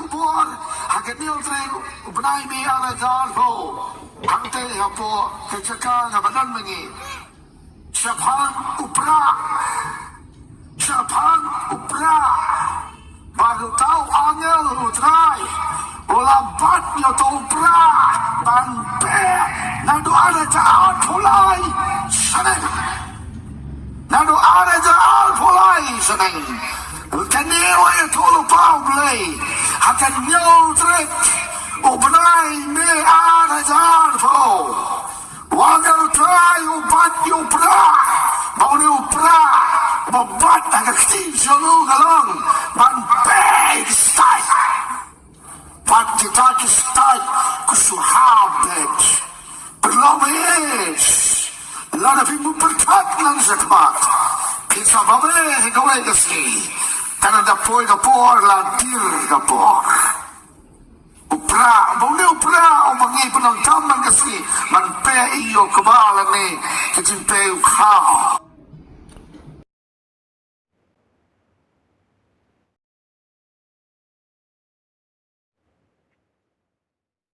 khubor hagenil tre ubnai mi ala jar ho hangte hapo kecaka ngabanan mengi Siapang Prah baru tahu angel utrai ulambat yo tahu Prah banpe Naduh ada jalan pulai seneng Naduh ada jalan pulai seneng kenewa itu lupa belai akan nyotret ubnai me ada jalan pulai wagal try ubat yo Prah mau ni Prah membuat agak kecil selalu galong ban big style ban kita style kusuhabet berlobis lada pimu berkat lang sekmat kita babe hinggaw kasi karena dapoy kapor lantir kapor Prah, mau ni Prah, mangi penonton man kasi manpe iyo kebalan ni kecimpe ukhaw.